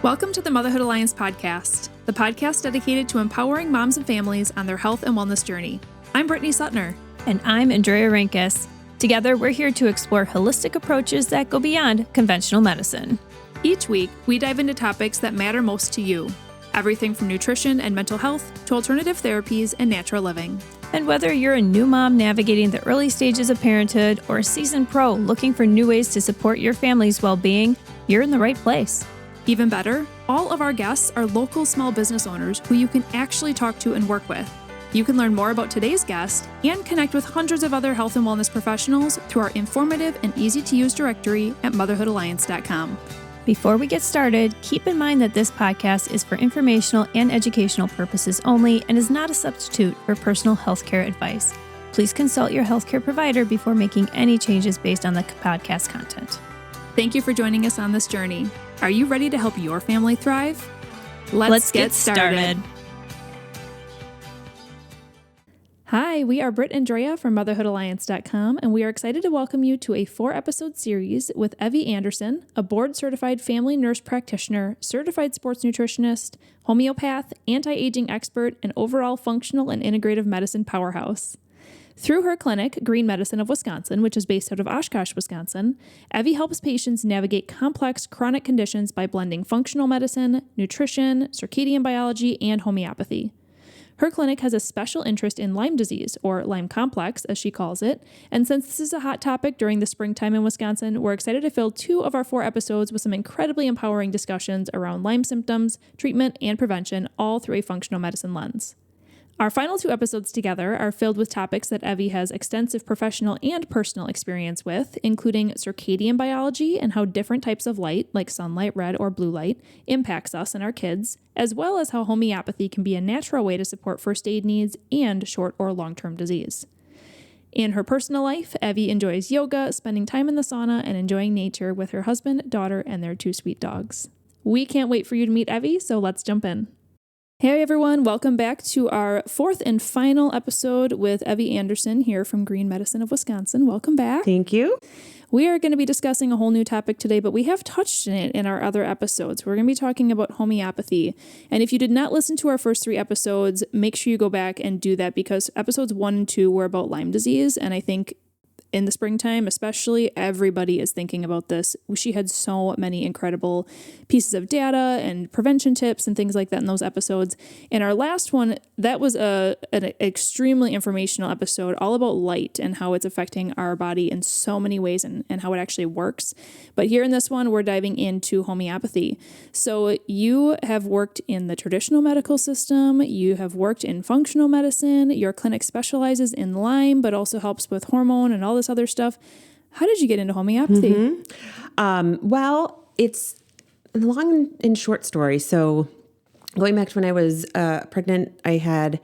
Welcome to the Motherhood Alliance podcast, the podcast dedicated to empowering moms and families on their health and wellness journey. I'm Brittany Suttner. And I'm Andrea Rinkus. Together, we're here to explore holistic approaches that go beyond conventional medicine. Each week, we dive into topics that matter most to you. Everything from nutrition and mental health to alternative therapies and natural living. And whether you're a new mom navigating the early stages of parenthood or a seasoned pro looking for new ways to support your family's well-being, you're in the right place. Even better, all of our guests are local small business owners who you can actually talk to and work with. You can learn more about today's guest and connect with hundreds of other health and wellness professionals through our informative and easy-to-use directory at motherhoodalliance.com. Before we get started, keep in mind that this podcast is for informational and educational purposes only and is not a substitute for personal healthcare advice. Please consult your healthcare provider before making any changes based on the podcast content. Thank you for joining us on this journey. Are you ready to help your family thrive? Let's get started. Hi, we are Britt and Drea from motherhoodalliance.com, and we are excited to welcome you to a 4-episode series with Evey Andersen, a board-certified family nurse practitioner, certified sports nutritionist, homeopath, anti-aging expert, and overall functional and integrative medicine powerhouse. Through her clinic, Green Medicine of Wisconsin, which is based out of Oshkosh, Wisconsin, Evey helps patients navigate complex chronic conditions by blending functional medicine, nutrition, circadian biology, and homeopathy. Her clinic has a special interest in Lyme disease, or Lyme complex, as she calls it, and since this is a hot topic during the springtime in Wisconsin, we're excited to fill 2 of our 4 episodes with some incredibly empowering discussions around Lyme symptoms, treatment, and prevention, all through a functional medicine lens. Our final 2 episodes together are filled with topics that Evey has extensive professional and personal experience with, including circadian biology and how different types of light, like sunlight, red or blue light, impacts us and our kids, as well as how homeopathy can be a natural way to support first aid needs and short or long-term disease. In her personal life, Evey enjoys yoga, spending time in the sauna, and enjoying nature with her husband, daughter, and their 2 sweet dogs. We can't wait for you to meet Evey, so let's jump in. Hey everyone, welcome back to our 4th and final episode with Evey Andersen here from Green Medicine of Wisconsin. Welcome back. Thank you. We are going to be discussing a whole new topic today, but we have touched on it in our other episodes. We're going to be talking about homeopathy. And if you did not listen to our first 3 episodes, make sure you go back and do that because episodes 1 and 2 were about Lyme disease. And I think in the springtime, especially, everybody is thinking about this. She had so many incredible pieces of data and prevention tips and things like that in those episodes. In our last one, that was an extremely informational episode all about light and how it's affecting our body in so many ways and how it actually works. But here in this one, we're diving into homeopathy. So you have worked in the traditional medical system. You have worked in functional medicine. Your clinic specializes in Lyme, but also helps with hormone and all this other stuff. How did you get into homeopathy? Well, it's a long and short story. So going back to when I was pregnant, I had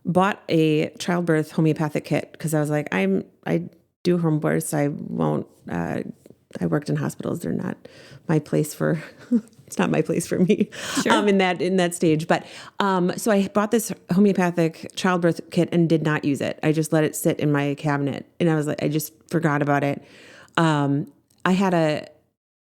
bought a childbirth homeopathic kit because I was like, I do home births. I won't, I worked in hospitals. They're not my place for, it's not my place for me. Sure. In that stage. But, so I bought this homeopathic childbirth kit and did not use it. I just let it sit in my cabinet and I was like, I just forgot about it. I had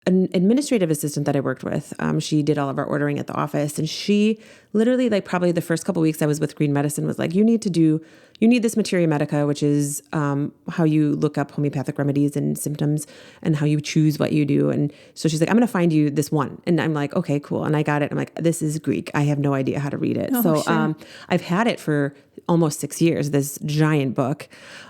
an administrative assistant that I worked with. She did all of our ordering at the office and she literally like probably the first couple of weeks I was with Green Medicine was like, you need this Materia Medica, which is, how you look up homeopathic remedies and symptoms and how you choose what you do. And so she's like, I'm going to find you this one. And I'm like, okay, cool. And I got it. I'm like, this is Greek. I have no idea how to read it. Sure. I've had it for almost 6 years, this giant book.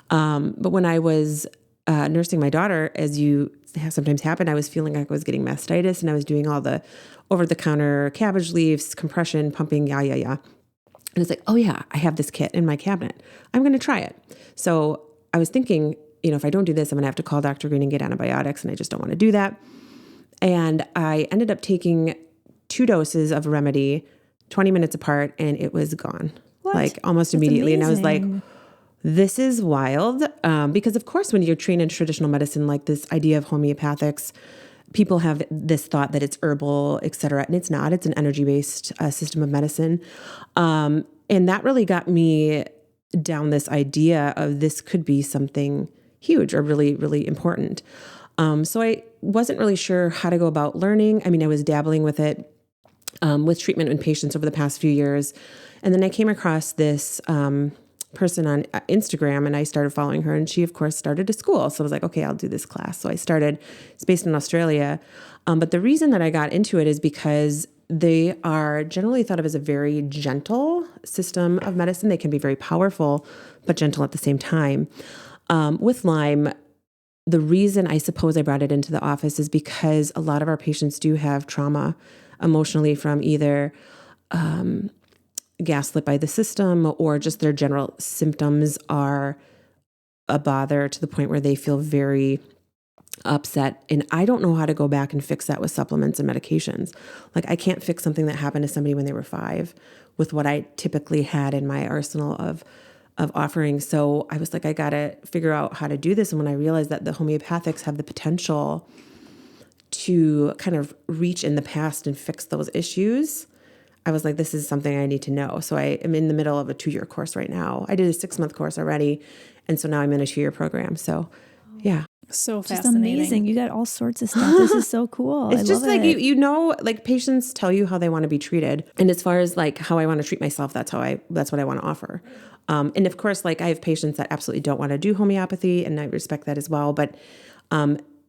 But when I was, nursing my daughter, as you sometimes happen, I was feeling like I was getting mastitis and I was doing all the over-the-counter cabbage leaves, compression, pumping, And it's like, oh yeah, I have this kit in my cabinet. I'm going to try it. So I was thinking, if I don't do this, I'm going to have to call Dr. Green and get antibiotics and I just don't want to do that. And I ended up taking 2 doses of remedy, 20 minutes apart, and it was gone. What? Like almost That's immediately. amazing. And I was like, this is wild. Because of course, when you're trained in traditional medicine, like this idea of homeopathics, people have this thought that it's herbal, et cetera. And it's not. It's an energy-based system of medicine. And that really got me down this idea of this could be something huge or really, really important. So I wasn't really sure how to go about learning. I mean, I was dabbling with it with treatment in patients over the past few years. And then I came across this person on Instagram, and I started following her, and she of course started a school. So I was like, okay, I'll do this class. So I started. It's based in Australia. But the reason that I got into it is because they are generally thought of as a very gentle system of medicine. They can be very powerful, but gentle at the same time. With Lyme, the reason I suppose I brought it into the office is because a lot of our patients do have trauma emotionally from either gaslit by the system, or just their general symptoms are a bother to the point where they feel very upset. And I don't know how to go back and fix that with supplements and medications. Like, I can't fix something that happened to somebody when they were 5 with what I typically had in my arsenal of offerings. So I was like, I got to figure out how to do this. And when I realized that the homeopathics have the potential to kind of reach in the past and fix those issues, I was like, this is something I need to know. So I am in the middle of a 2-year course right now. I did a 6-month course already. And so now I'm in a 2-year program. So yeah. So Just fascinating. amazing. You got all sorts of stuff. This is so cool. It's just like, it. you know, like patients tell you how they want to be treated. And as far as like how I want to treat myself, that's what I want to offer. And of course, like I have patients that absolutely don't want to do homeopathy, and I respect that as well. But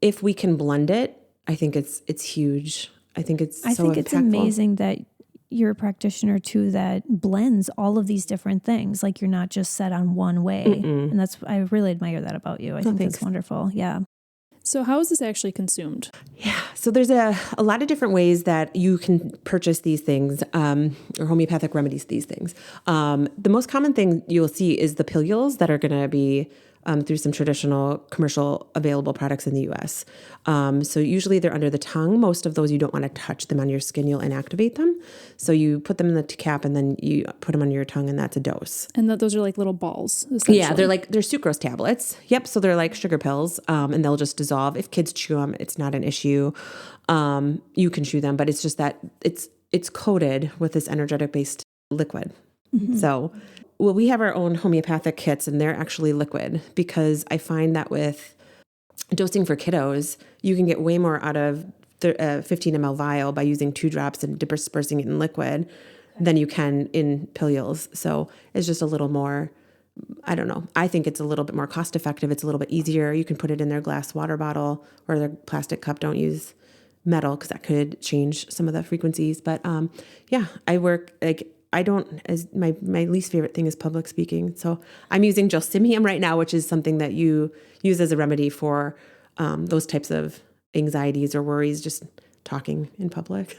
if we can blend it, I think it's huge. I think it's amazing that you're a practitioner too that blends all of these different things. Like, you're not just set on one way. And I really admire that about you. I think that's wonderful. Yeah. So how is this actually consumed? Yeah. So there's a lot of different ways that you can purchase these things, or homeopathic remedies, these things. The most common thing you'll see is the pilules that are going to be through some traditional commercial available products in the U.S. So usually they're under the tongue. Most of those, you don't want to touch them on your skin. You'll inactivate them. So you put them in the cap and then you put them under your tongue, and that's a dose. And those are like little balls, essentially. Yeah, they're sucrose tablets. Yep. So they're like sugar pills, and they'll just dissolve. If kids chew them, it's not an issue. You can chew them, but it's just that it's coated with this energetic-based liquid. So, well, we have our own homeopathic kits, and they're actually liquid, because I find that with dosing for kiddos, you can get way more out of the 15 ml vial by using 2 drops and dispersing it in liquid than you can in pilules. So it's just a little more, I don't know. I think it's a little bit more cost effective. It's a little bit easier. You can put it in their glass water bottle or their plastic cup. Don't use metal, because that could change some of the frequencies. But yeah, I work like, I don't, as my least favorite thing is public speaking. So I'm using Gelsimium right now, which is something that you use as a remedy for those types of anxieties or worries, just talking in public.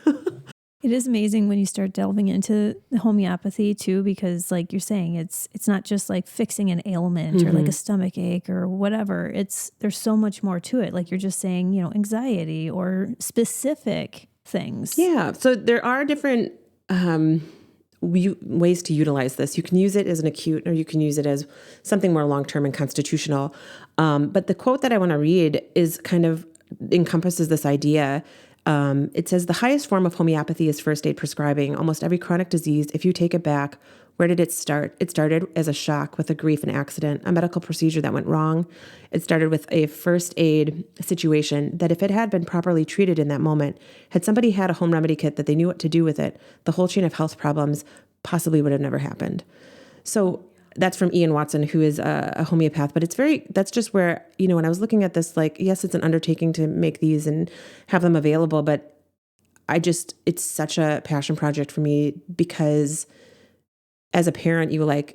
It is amazing when you start delving into the homeopathy too, because like you're saying, it's not just like fixing an ailment or like a stomach ache or whatever. There's so much more to it. Like you're just saying, anxiety or specific things. Yeah. So there are different ways to utilize this. You can use it as an acute, or you can use it as something more long-term and constitutional. But the quote that I want to read is kind of encompasses this idea. It says, the highest form of homeopathy is first aid prescribing. Almost every chronic disease, if you take it back, where did it start? It started as a shock with a grief and accident, a medical procedure that went wrong. It started with a first aid situation that, if it had been properly treated in that moment, had somebody had a home remedy kit that they knew what to do with it, the whole chain of health problems possibly would have never happened. So that's from Ian Watson, who is a homeopath. But that's just where, when I was looking at this, like, yes, it's an undertaking to make these and have them available, but it's such a passion project for me, because as a parent,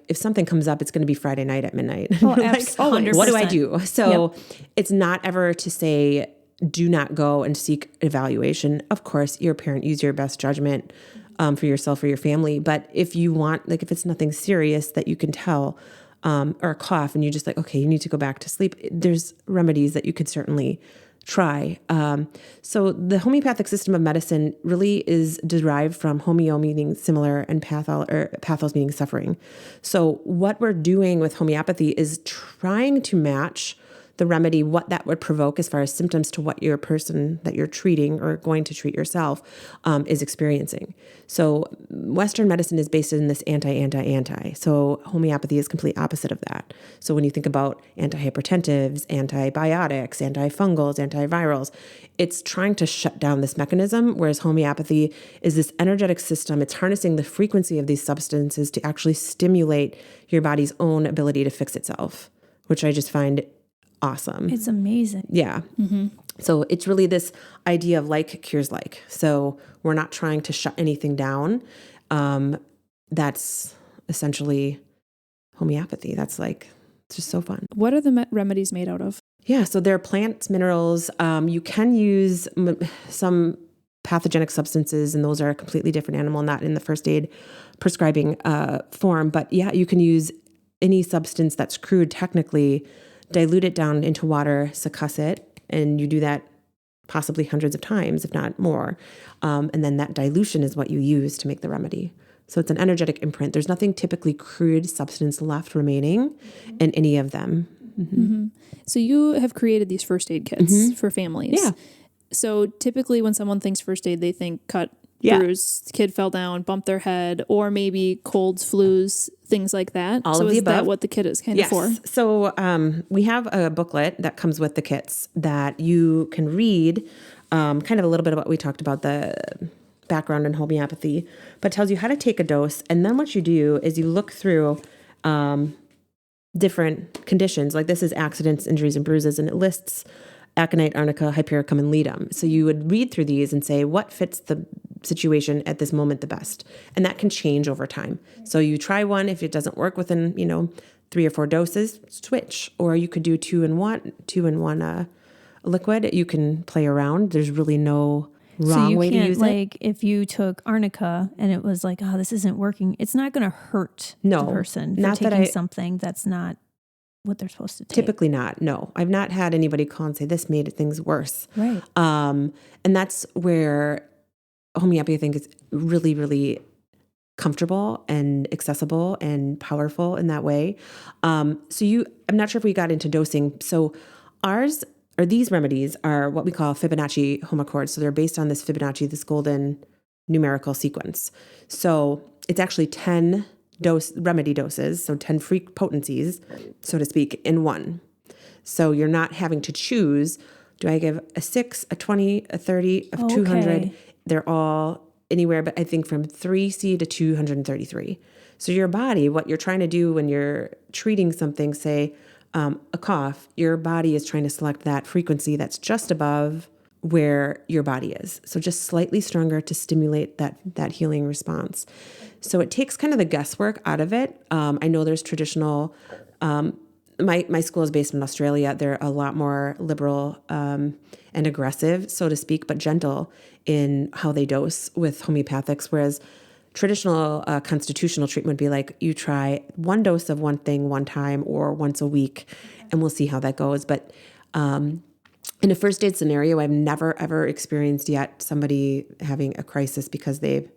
if something comes up, it's going to be Friday night at midnight. Oh, absolutely. What do I do? So It's not ever to say, do not go and seek evaluation. Of course, you're a parent, use your best judgment for yourself or your family. But if you want, if it's nothing serious that you can tell, or a cough, and you just okay, you need to go back to sleep, there's remedies that you could certainly try. So the homeopathic system of medicine really is derived from homeo, meaning similar, and pathos meaning suffering. So what we're doing with homeopathy is trying to match the remedy, what that would provoke as far as symptoms to what your person that you're treating or going to treat yourself is experiencing. So Western medicine is based in this anti. So homeopathy is complete opposite of that. So when you think about antihypertensives, antibiotics, antifungals, antivirals, it's trying to shut down this mechanism, whereas homeopathy is this energetic system. It's harnessing the frequency of these substances to actually stimulate your body's own ability to fix itself, which I just find awesome. It's amazing. Yeah. So it's really this idea of like cures like. So we're not trying to shut anything down. That's essentially homeopathy. That's like, it's just so fun. What are the remedies made out of? Yeah. So they're plants, minerals. You can use some pathogenic substances, and those are a completely different animal, not in the first aid prescribing form. But yeah, you can use any substance that's crude technically, dilute it down into water, succuss it, and you do that possibly hundreds of times, if not more. And then that dilution is what you use to make the remedy. So it's an energetic imprint. There's nothing typically crude substance left remaining in any of them. So you have created these first aid kits for families. Yeah. So typically when someone thinks first aid, they think cut, Yeah. bruise, kid fell down, bumped their head, or maybe colds, flus, things like that. All so of the is that above. what the kit is kind of for? So we have a booklet that comes with the kits that you can read, kind of a little bit about what we talked about, the background in homeopathy, but tells you how to take a dose. And then what you do is you look through different conditions. Like this is accidents, injuries, and bruises, and it lists aconite, arnica, hypericum, and ledum. So you would read through these and say what fits the situation at this moment the best. And that can change over time. So you try one. If it doesn't work within, 3 or 4 doses, switch. Or you could do two in one liquid. You can play around. There's really no wrong way to use it. Like if you took arnica and it was like, oh, this isn't working, it's not going to hurt the person for taking something that's not what they're supposed to take. Typically not. No, I've not had anybody call and say this made things worse. Right. And that's where homeopathy, I think, is really, really comfortable and accessible and powerful in that way. I'm not sure if we got into dosing. So these remedies are what we call Fibonacci homochords. So they're based on this Fibonacci, this golden numerical sequence. So it's actually 10 remedy doses, so 10 free potencies, so to speak, in one. So you're not having to choose, do I give a 6, a 20, a 30, a 200? They're all anywhere, but I think from 3C to 233. So your body, what you're trying to do when you're treating something, say a cough, your body is trying to select that frequency that's just above where your body is. So just slightly stronger to stimulate that healing response. So it takes kind of the guesswork out of it. I know there's traditional, my school is based in Australia. They're a lot more liberal and aggressive, so to speak, but gentle in how they dose with homeopathics. Whereas traditional constitutional treatment would be like, you try 1 dose of one thing one time or once a week, and we'll see how that goes. But in a first aid scenario, I've never, ever experienced yet somebody having a crisis because they've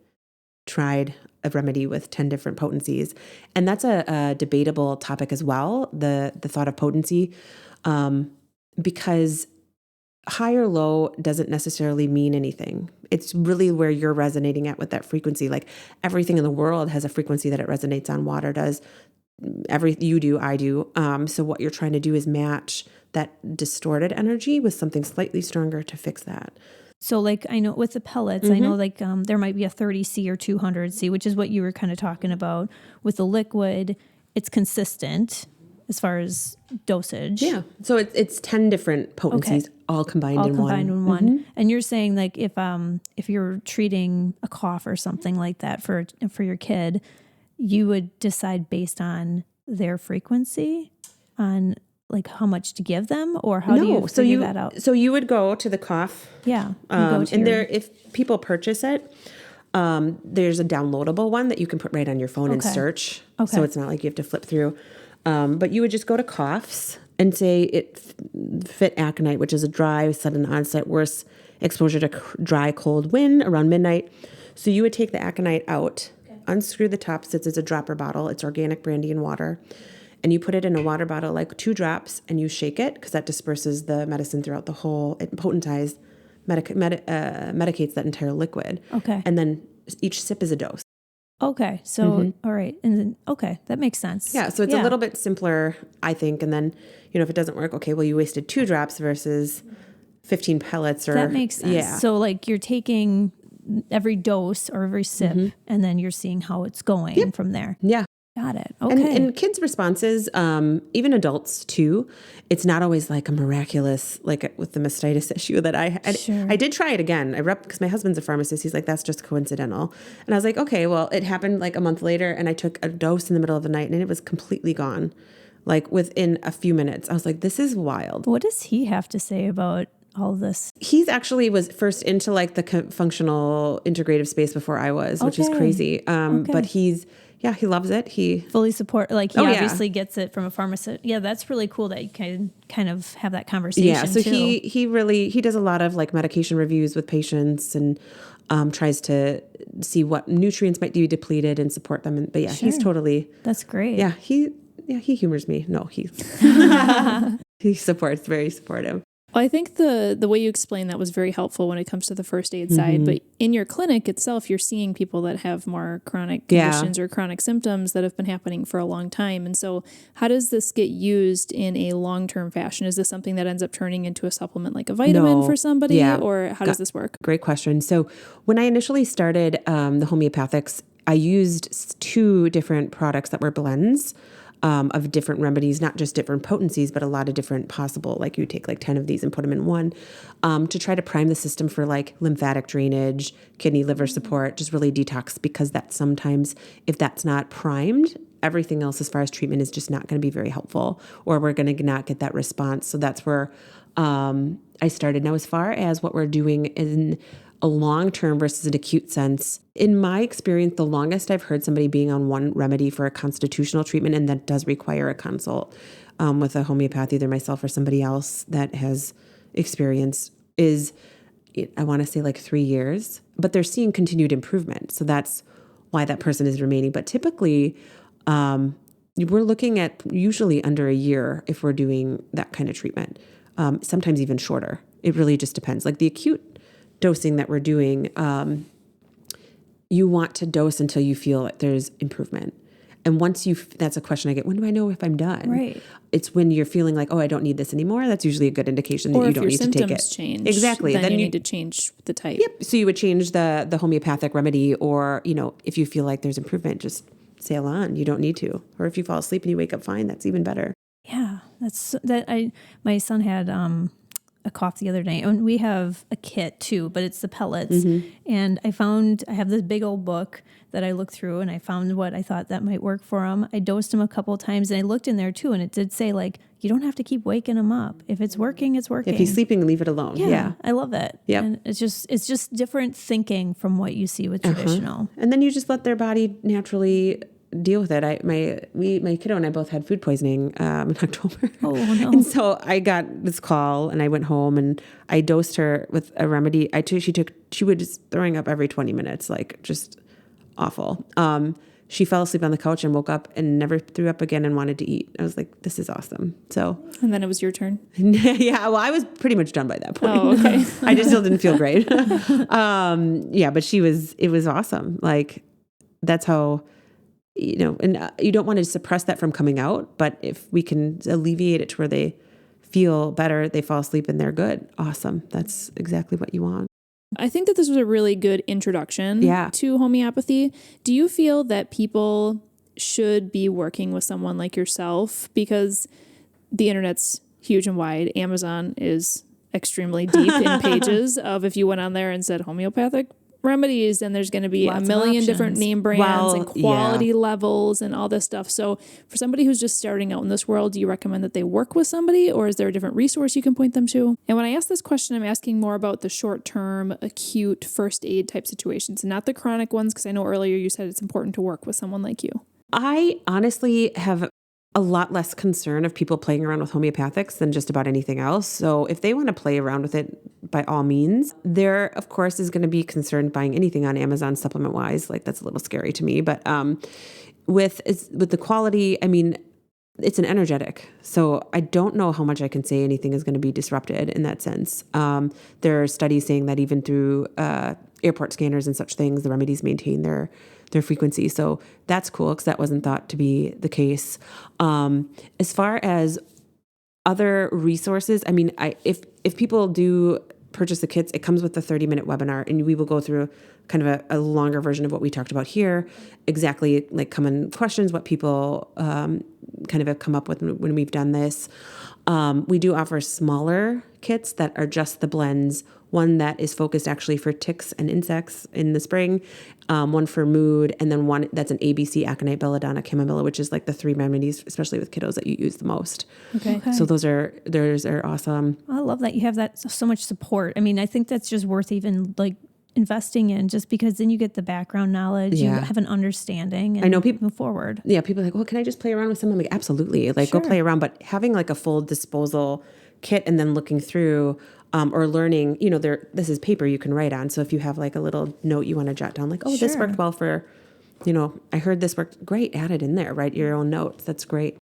tried a remedy with 10 different potencies. And that's a debatable topic as well, the thought of potency, because high or low doesn't necessarily mean anything. It's really where you're resonating at with that frequency. Like everything in the world has a frequency that it resonates on. Water does. You do, I do. So what you're trying to do is match that distorted energy with something slightly stronger to fix that. So like I know with the pellets, I know like there might be a 30C or 200C, which is what you were kind of talking about. With the liquid, it's consistent as far as dosage. Yeah. So it's 10 different potencies all combined in one. And you're saying like if you're treating a cough or something like that for your kid, you would decide based on their frequency on like how much to give them, or how do you figure that out? So you would go to the cough. Yeah. If people purchase it, there's a downloadable one that you can put right on your phone and search. Okay. So it's not like you have to flip through. But you would just go to coughs and say it fit aconite, which is a dry, sudden onset, worse exposure to dry, cold wind around midnight. So you would take the aconite out, unscrew the top, since it's a dropper bottle. It's organic brandy and water. and you put it in a water bottle, like 2 drops, and you shake it because that disperses the medicine throughout the whole, it potentizes, medicates that entire liquid. Okay. And then each sip is a dose. Okay. So, all right. And then, okay, that makes sense. Yeah. So it's a little bit simpler, I think. And then, if it doesn't work, okay, well, you wasted 2 drops versus 15 pellets or. That makes sense. Yeah. So like you're taking every dose or every sip and then you're seeing how it's going from there. Yeah. Got it. Okay. And kids' responses, even adults too, it's not always like a miraculous, like with the mastitis issue that I had. Sure. I did try it again. Because my husband's a pharmacist. He's like, that's just coincidental. And I was like, okay, well, it happened like a month later and I took a dose in the middle of the night and it was completely gone. Like within a few minutes. I was like, this is wild. What does he have to say about all this? He's actually was first into like the functional integrative space before I was, which is crazy. But he loves it. He fully support, like he obviously gets it from a pharmacist. Yeah, that's really cool that you can kind of have that conversation. Yeah, so too. he does a lot of like medication reviews with patients and tries to see what nutrients might be depleted and support them. But he's totally. That's great. Yeah, he humors me. No, he he supports, very supportive. Well, I think the way you explained that was very helpful when it comes to the first aid side. But in your clinic itself, you're seeing people that have more chronic conditions or chronic symptoms that have been happening for a long time. And so how does this get used in a long-term fashion? Is this something that ends up turning into a supplement like a vitamin for somebody? Or how does this work? Great question. So when I initially started the homeopathics, I used 2 different products that were blends. Of different remedies, not just different potencies, but a lot of different possible, like you take like 10 of these and put them in one, to try to prime the system for like lymphatic drainage, kidney, liver support, just really detox, because that sometimes if that's not primed, everything else as far as treatment is just not going to be very helpful, or we're going to not get that response. So that's where I started. Now, as far as what we're doing in a long-term versus an acute sense, in my experience, the longest I've heard somebody being on one remedy for a constitutional treatment, and that does require a consult with a homeopath, either myself or somebody else that has experience, is, I want to say like 3 years, but they're seeing continued improvement. So that's why that person is remaining. But typically, we're looking at usually under a year if we're doing that kind of treatment, sometimes even shorter. It really just depends. Like the acute dosing that we're doing, you want to dose until you feel like there's improvement. And once that's a question I get, when do I know if I'm done? Right. It's when you're feeling like, oh, I don't need this anymore. That's usually a good indication that you don't need to take it. Or if your symptoms change. Exactly. Then you need to change the type. Yep. So you would change the homeopathic remedy, or, if you feel like there's improvement, just sail on. You don't need to. Or if you fall asleep and you wake up fine, that's even better. Yeah. My son had a cough the other day, and we have a kit too, but it's the pellets. And I have this big old book that I looked through, and I found what I thought that might work for him. I dosed him a couple of times, and I looked in there too, and it did say like, you don't have to keep waking him up. If it's working, it's working. If he's sleeping, leave it alone. Yeah. I love it. Yeah. And it's just different thinking from what you see with traditional. And then you just let their body naturally deal with it. My kiddo and I both had food poisoning in October. Oh no! And so I got this call, and I went home and I dosed her with a remedy. She was throwing up every 20 minutes, like just awful. She fell asleep on the couch and woke up and never threw up again and wanted to eat. I was like, this is awesome. So. And then it was your turn. Yeah. Well, I was pretty much done by that point. Oh, okay. I just still didn't feel great. But it was awesome. Like that's how. And you don't want to suppress that from coming out, but if we can alleviate it to where they feel better, they fall asleep and they're good. Awesome. That's exactly what you want. I think that this was a really good introduction to homeopathy. Do you feel that people should be working with someone like yourself? Because the internet's huge and wide. Amazon is extremely deep in pages of if you went on there and said homeopathic remedies, and there's going to be lots a million different name brands and quality levels and all this stuff. So for somebody who's just starting out in this world, do you recommend that they work with somebody, or is there a different resource you can point them to? And when I ask this question, I'm asking more about the short-term, acute first aid type situations, and not the chronic ones, because I know earlier you said it's important to work with someone like you. I honestly have a lot less concern of people playing around with homeopathics than just about anything else. So if they want to play around with it, by all means, there, of course, is going to be concern buying anything on Amazon supplement wise. Like that's a little scary to me, but with the quality, I mean, it's an energetic. So I don't know how much I can say anything is going to be disrupted in that sense. There are studies saying that even through airport scanners and such things, the remedies maintain their frequency. So that's cool because that wasn't thought to be the case. As far as other resources, I mean, if people do purchase the kits, it comes with a 30-minute webinar, and we will go through kind of a longer version of what we talked about here, exactly like common questions, what people kind of have come up with when we've done this. We do offer smaller kits that are just the blends, one that is focused actually for ticks and insects in the spring, one for mood, and then one that's an ABC, aconite, belladonna, chamomilla, which is like the 3 remedies, especially with kiddos, that you use the most. Okay. So those are awesome. I love that you have that so much support. I mean, I think that's just worth even like investing in, just because then you get the background knowledge, you have an understanding, and I know people move forward. Yeah, people are like, well, can I just play around with something? I'm like, absolutely. Like, go play around. But having like a full disposal kit and then looking through or learning, this is paper you can write on. So if you have like a little note you want to jot down, like, oh, this worked well for, I heard this worked great, add it in there, write your own notes. That's great.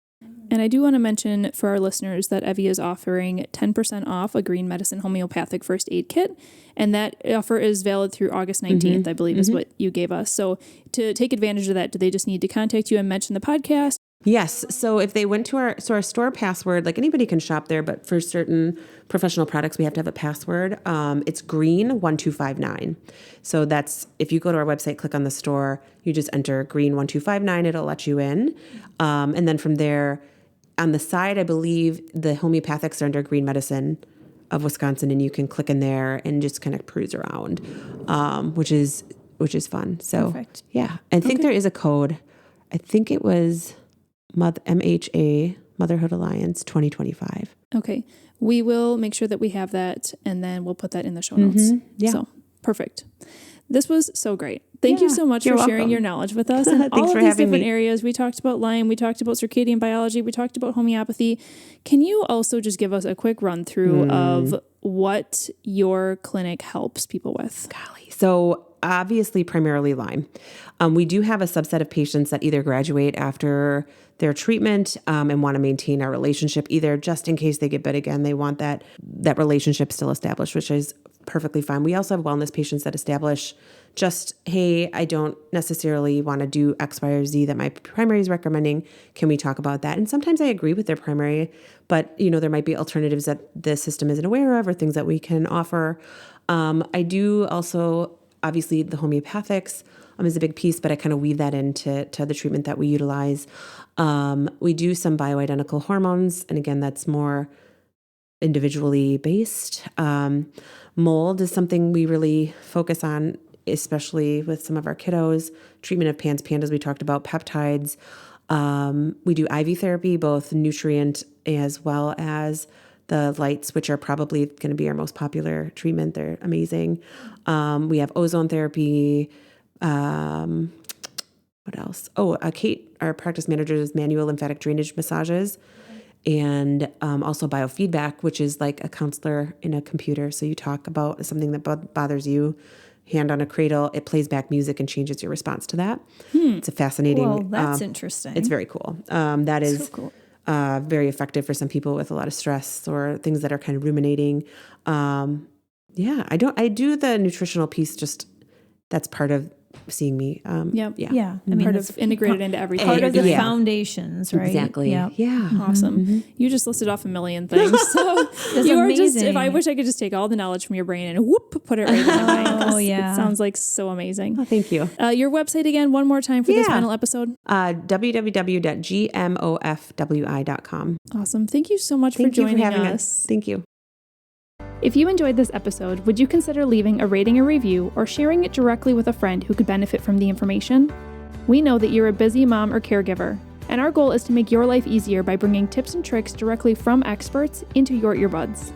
And I do want to mention for our listeners that Evey is offering 10% off a green medicine homeopathic first aid kit. And that offer is valid through August 19th, I believe is what you gave us. So to take advantage of that, do they just need to contact you and mention the podcast? Yes. So if they went to our store password, like anybody can shop there, but for certain professional products, we have to have a password. It's green 1259. So that's, if you go to our website, click on the store, you just enter green 1259, it'll let you in. And then from there, on the side, I believe the homeopathics are under Green Medicine of Wisconsin, and you can click in there and just kind of peruse around, which is fun. So Perfect. Yeah, I think there is a code. I think it was MHA, Motherhood Alliance 2025. Okay. We will make sure that we have that, and then we'll put that in the show notes. Yeah. So perfect. This was so great. Thank you so much for sharing your knowledge with us and all of these different areas. We talked about Lyme, we talked about circadian biology, we talked about homeopathy. Can you also just give us a quick run through of what your clinic helps people with? Golly. So obviously primarily Lyme. We do have a subset of patients that either graduate after their treatment and want to maintain our relationship, either just in case they get bit again, they want that relationship still established, which is perfectly fine. We also have wellness patients that establish just, hey, I don't necessarily want to do X, Y, or Z that my primary is recommending. Can we talk about that? And sometimes I agree with their primary, but there might be alternatives that the system isn't aware of or things that we can offer. I do also, obviously the homeopathics is a big piece, but I kind of weave that into the treatment that we utilize. We do some bioidentical hormones. And again, that's more individually based. Mold is something we really focus on, especially with some of our kiddos. Treatment of pandas we talked about, peptides. We do IV therapy, both nutrient as well as the lights, which are probably going to be our most popular treatment. They're amazing. We have ozone therapy. What else? Kate, our practice manager, does manual lymphatic drainage massages. And also biofeedback, which is like a counselor in a computer. So you talk about something that bothers you, hand on a cradle, it plays back music and changes your response to that. It's a fascinating. Well, that's interesting. It's very cool. That is so cool. Very effective for some people with a lot of stress or things that are kind of ruminating. I do the nutritional piece, just that's part of seeing me. I mean, part of integrated into everything. Part of the foundations, right? Exactly. Yep. Yeah. Awesome. You just listed off a million things. So you are just, if I wish I could just take all the knowledge from your brain and put it right in my mind. Oh, yeah. It sounds like so amazing. Oh, thank you. Your website again, one more time for this final episode. www.gmofwi.com. Awesome. Thank you so much for joining us. Thank you. If you enjoyed this episode, would you consider leaving a rating or review or sharing it directly with a friend who could benefit from the information? We know that you're a busy mom or caregiver, and our goal is to make your life easier by bringing tips and tricks directly from experts into your earbuds.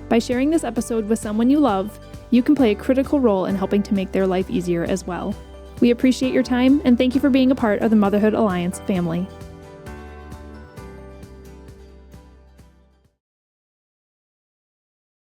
By sharing this episode with someone you love, you can play a critical role in helping to make their life easier as well. We appreciate your time, and thank you for being a part of the Motherhood Alliance family.